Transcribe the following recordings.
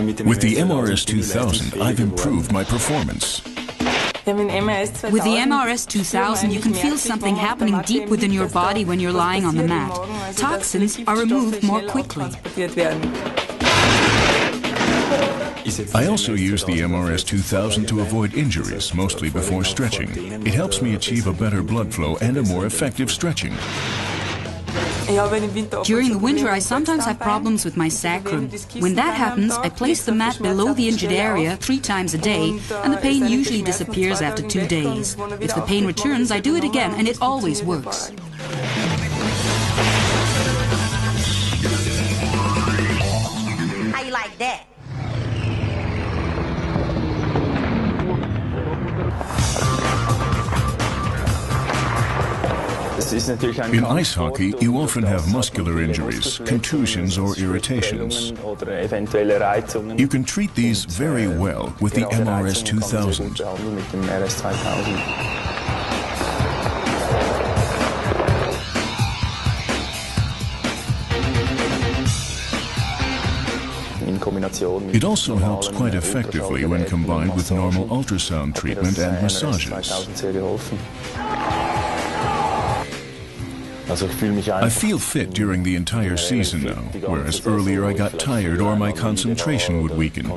With the iMRS 2000, I've improved my performance. With the iMRS 2000, you can feel something happening deep within your body when you're lying on the mat. Toxins are removed more quickly. I also use the iMRS 2000 to avoid injuries, mostly before stretching. It helps me achieve a better blood flow and a more effective stretching. During the winter, I sometimes have problems with my sacrum. When that happens, I place the mat below the injured area 3 times a day, and the pain usually disappears after 2 days. If the pain returns, I do it again, and it always works. How you like that? In ice hockey, you often have muscular injuries, contusions or irritations. You can treat these very well with the iMRS 2000. It also helps quite effectively when combined with normal ultrasound treatment and massages. I feel fit during the entire season now, whereas earlier I got tired or my concentration would weaken.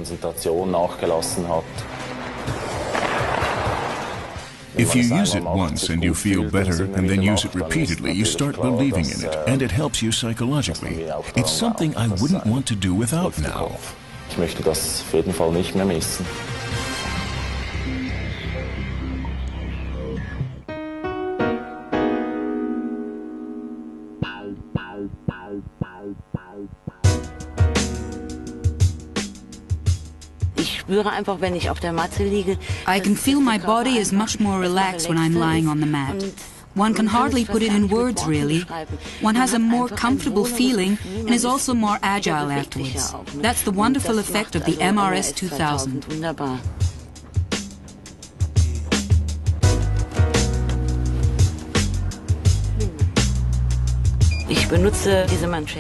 If you use it once and you feel better and then use it repeatedly, you start believing in it, and it helps you psychologically. It's something I wouldn't want to do without now. Ich möchte das auf jeden Fall nicht mehr missen. I can feel my body is much more relaxed when I'm lying on the mat. One can hardly put it in words, really. One has a more comfortable feeling and is also more agile afterwards. That's the wonderful effect of the iMRS 2000.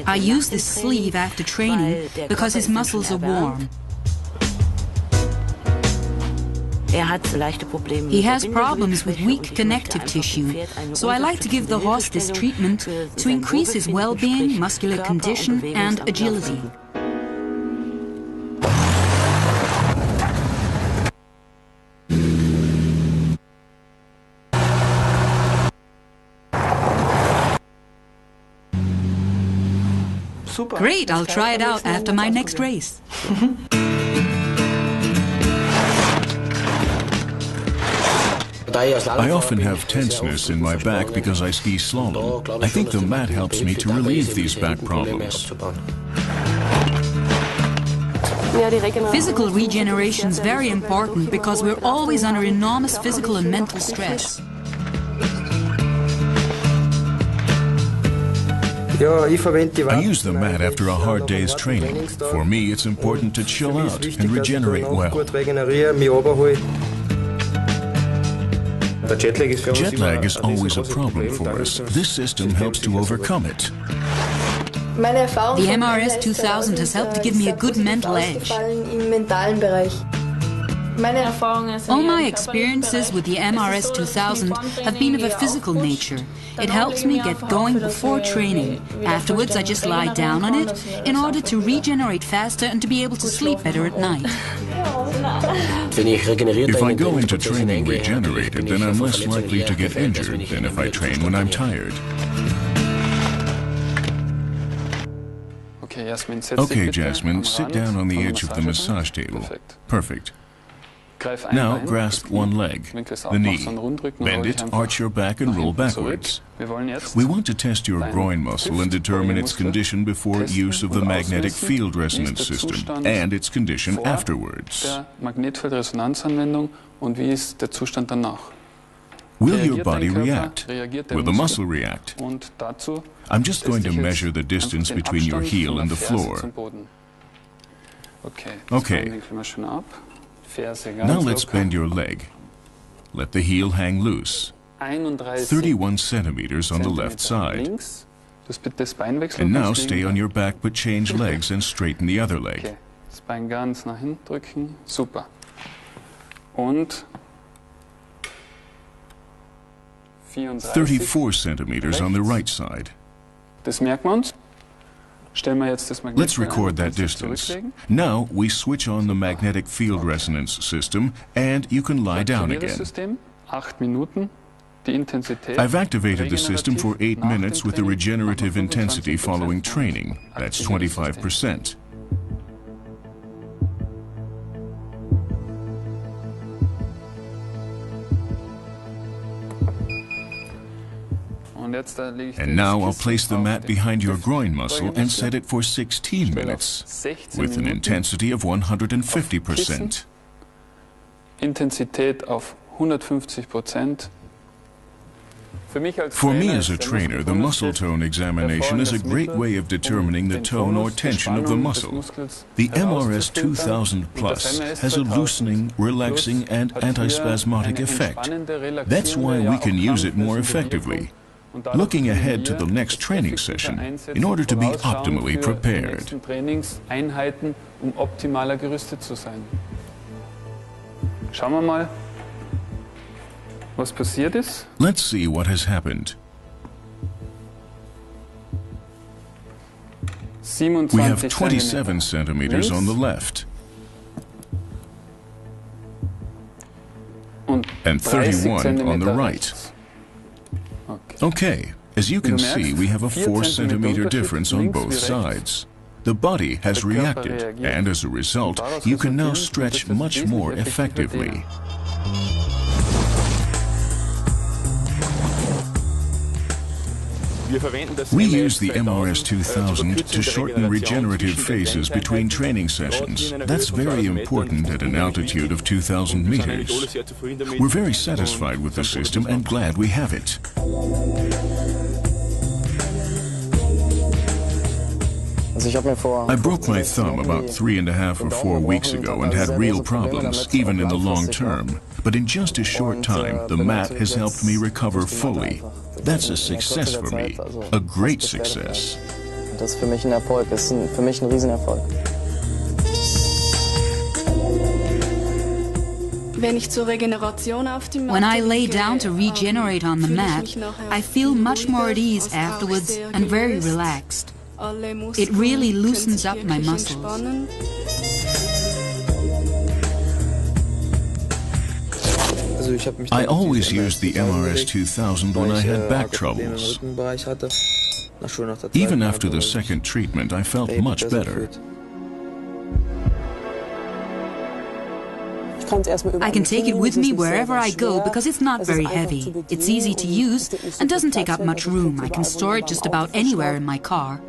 I use this sleeve after training because his muscles are warm. He has problems with weak connective tissue, so I like to give the horse this treatment to increase his well-being, muscular condition and agility. Great, I'll try it out after my next race. I often have tenseness in my back because I ski slalom. I think the mat helps me to relieve these back problems. Physical regeneration is very important because we're always under enormous physical and mental stress. I use the mat after a hard day's training. For me, it's important to chill out and regenerate well. Jet lag is always a problem for us. This system helps to overcome it. The iMRS 2000 has helped to give me a good mental edge. All my experiences with the iMRS 2000 have been of a physical nature. It helps me get going before training. Afterwards, I just lie down on it in order to regenerate faster and to be able to sleep better at night. If I go into training regenerated, then I'm less likely to get injured than if I train when I'm tired. Okay, Jasmine, sit down on the edge of the massage table. Perfect. Now grasp one leg, the knee. Bend it, arch your back and roll backwards. We want to test your groin muscle and determine its condition before use of the magnetic field resonance system and its condition afterwards. Will your body react? Will the muscle react? I'm just going to measure the distance between your heel and the floor. Okay. Now let's bend your leg. Let the heel hang loose. 31 centimeters on the left side. And now stay on your back but change legs and straighten the other leg. Das Bein ganz nach hinten drücken. Super. Und 34 centimeters on the right side. Das merken wir uns. Stellen wir jetzt das Let's Magnetfeld record that distance. Now we switch on the magnetic field resonance system and you can lie down again. System, 8 Minuten. Die Intensität. I've activated the system for 8 minutes with the regenerative intensity following training. That's 25%. And now I'll place the mat behind your groin muscle and set it for 16 minutes with an intensity of 150%. Intensität auf 150%. For me as a trainer, the muscle tone examination is a great way of determining the tone or tension of the muscle. The iMRS 2000 Plus has a loosening, relaxing and antispasmodic effect. That's why we can use it more effectively. Looking ahead to the next training session in order to be optimally prepared. Trainingseinheiten, optimaler gerüstet zu sein. Schauen wir mal, was passiert ist. Let's see what has happened. We have 27 centimeters on the left and 31 on the right. Okay, as you can see, we have a 4 centimeter difference on both sides. The body has reacted, and as a result, you can now stretch much more effectively. We use the iMRS 2000 to shorten regenerative phases between training sessions. That's very important at an altitude of 2,000 meters. We're very satisfied with the system and glad we have it. I broke my thumb about 3.5 or 4 weeks ago and had real problems, even in the long term. But in just a short time, the mat has helped me recover fully. That's a success for me, a great success. Das ist für mich ein Erfolg, das ist für mich ein Riesenerfolg. When I lay down to regenerate on the mat, I feel much more at ease afterwards and very relaxed. It really loosens up my muscles. I always used the iMRS 2000 when I had back troubles. Even after the second treatment, I felt much better. I can take it with me wherever I go because it's not very heavy. It's easy to use and doesn't take up much room. I can store it just about anywhere in my car.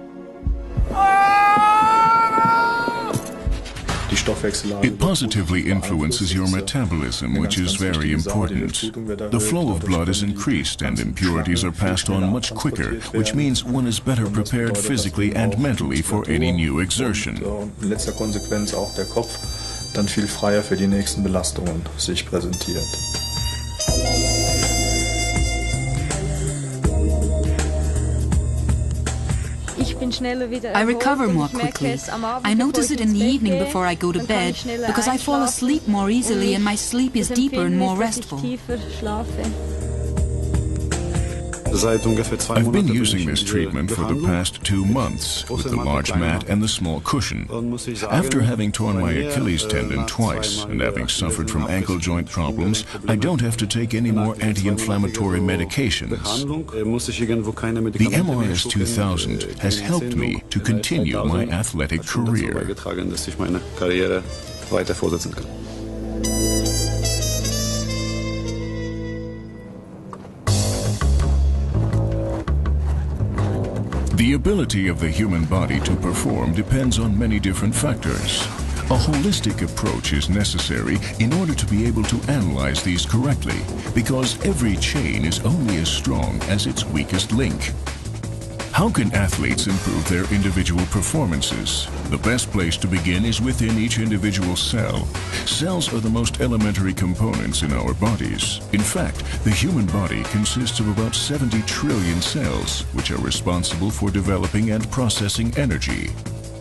It positively influences your metabolism, which is very important. The flow of blood is increased and impurities are passed on much quicker, which means one is better prepared physically and mentally for any new exertion. In letzter Konsequenz auch der Kopf dann viel freier für die nächsten Belastungen sich präsentiert. I recover more quickly. I notice it in the evening before I go to bed because I fall asleep more easily and my sleep is deeper and more restful. I've been using this treatment for the past 2 months with the large mat and the small cushion. After having torn my Achilles tendon twice and having suffered from ankle joint problems, I don't have to take any more anti-inflammatory medications. The iMRS 2000 has helped me to continue my athletic career. The ability of the human body to perform depends on many different factors. A holistic approach is necessary in order to be able to analyze these correctly, because every chain is only as strong as its weakest link. How can athletes improve their individual performances? The best place to begin is within each individual cell. Cells are the most elementary components in our bodies. In fact, the human body consists of about 70 trillion cells, which are responsible for developing and processing energy.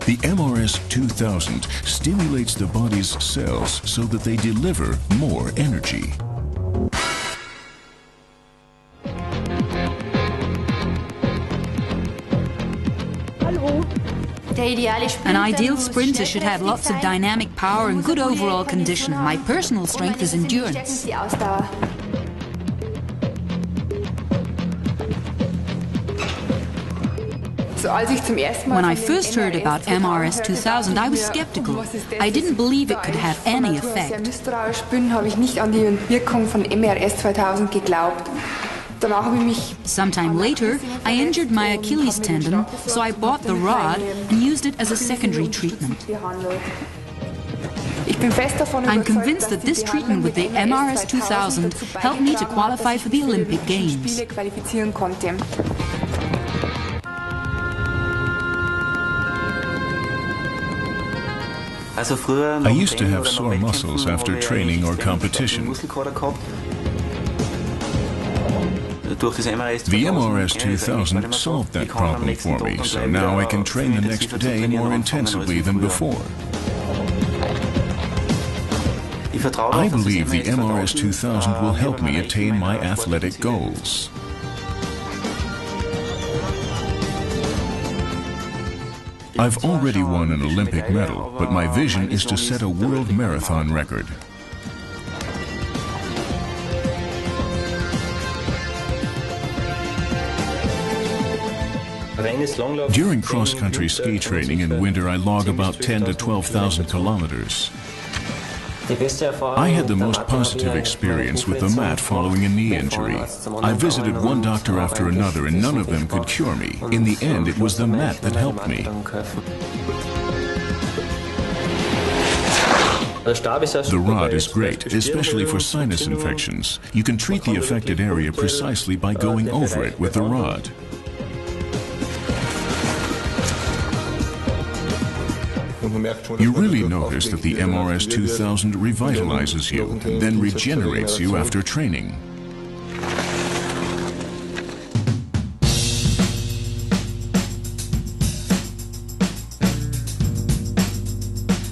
The iMRS 2000 stimulates the body's cells so that they deliver more energy. An ideal sprinter should have lots of dynamic power and good overall condition. My personal strength is endurance. When I first heard about iMRS 2000, I was skeptical. I didn't believe it could have any effect. Sometime later, I injured my Achilles tendon, so I bought the rod and used it as a secondary treatment. I'm convinced that this treatment with the iMRS 2000 helped me to qualify for the Olympic Games. I used to have sore muscles after training or competition. The iMRS 2000 solved that problem for me, so now I can train the next day more intensively than before. I believe the iMRS 2000 will help me attain my athletic goals. I've already won an Olympic medal, but my vision is to set a world marathon record. During cross-country ski training in winter, I log about 10 to 12,000 kilometers. I had the most positive experience with the mat following a knee injury. I visited one doctor after another and none of them could cure me. In the end, it was the mat that helped me. The rod is great, especially for sinus infections. You can treat the affected area precisely by going over it with the rod. You really notice that the iMRS 2000 revitalizes you and then regenerates you after training.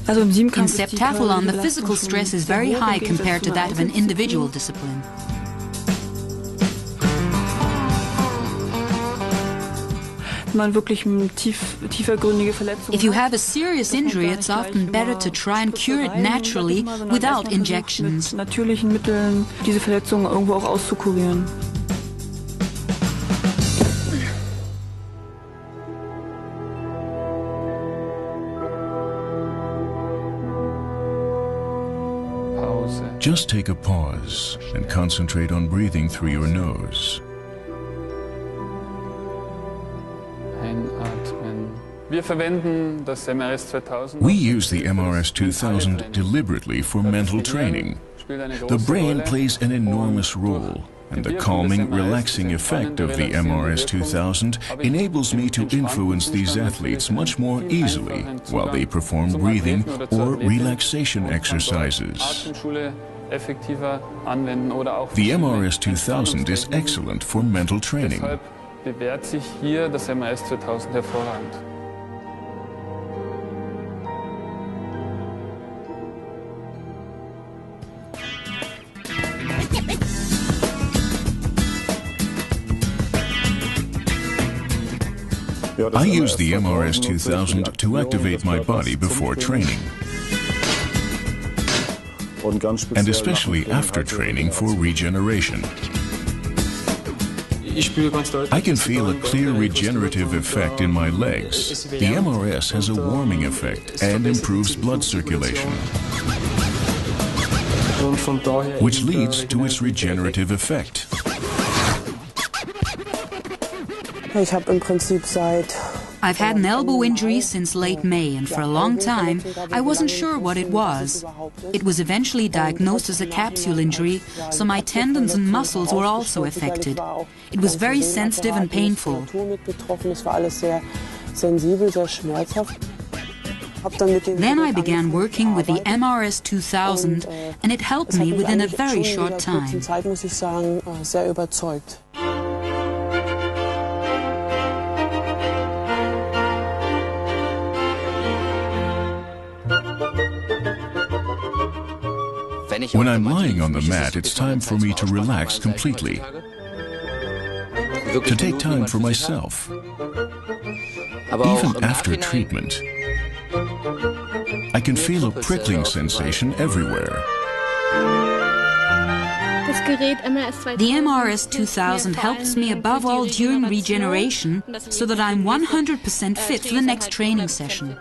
In septathlon, the physical stress is very high compared to that of an individual discipline. If you have a serious injury, it's often better to try and cure it naturally without injections. Just take a pause and concentrate on breathing through your nose. We use the iMRS 2000 deliberately for mental training. The brain plays an enormous role, and the calming, relaxing effect of the iMRS 2000 enables me to influence these athletes much more easily while they perform breathing or relaxation exercises. The iMRS 2000 is excellent for mental training. Bewährt sich hier das iMRS 2000 hervorragend. I use the iMRS 2000 to activate my body before training, and especially after training for regeneration. I can feel a clear regenerative effect in my legs. The iMRS has a warming effect and improves blood circulation, which leads to its regenerative effect. I've had an elbow injury since late May, and for a long time I wasn't sure what it was. It was eventually diagnosed as a capsule injury, so my tendons and muscles were also affected. It was very sensitive and painful. Then I began working with the iMRS 2000, and it helped me within a very short time. When I'm lying on the mat, it's time for me to relax completely, to take time for myself. Even after treatment, I can feel a prickling sensation everywhere. The iMRS 2000 helps me above all during regeneration so that I'm 100% fit for the next training session.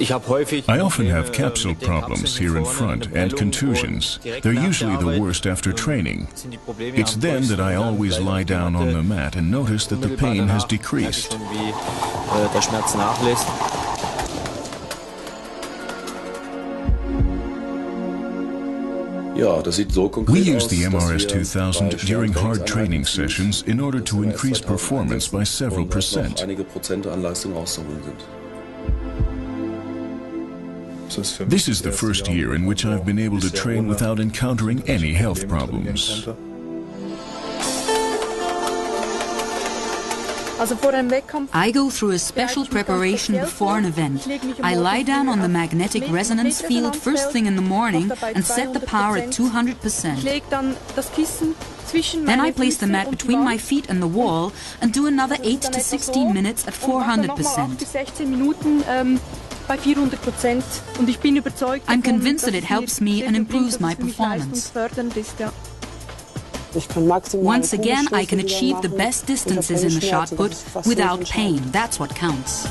I often have capsule problems here in front and contusions. They're usually the worst after training. It's then that I always lie down on the mat and notice that the pain has decreased. We use the iMRS 2000 during hard training sessions in order to increase performance by several percent. This is the first year in which I've been able to train without encountering any health problems. I go through a special preparation before an event. I lie down on the magnetic resonance field first thing in the morning and set the power at 200%. Then I place the mat between my feet and the wall and do another 8 to 16 minutes at 400%. I'm convinced that it helps me and improves my performance. Once again, I can achieve the best distances in the shot put without pain. That's what counts.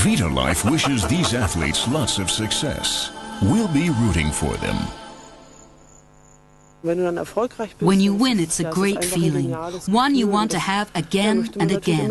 Vita Life wishes these athletes lots of success. We'll be rooting for them. When you win, it's a great feeling, one you want to have again and again.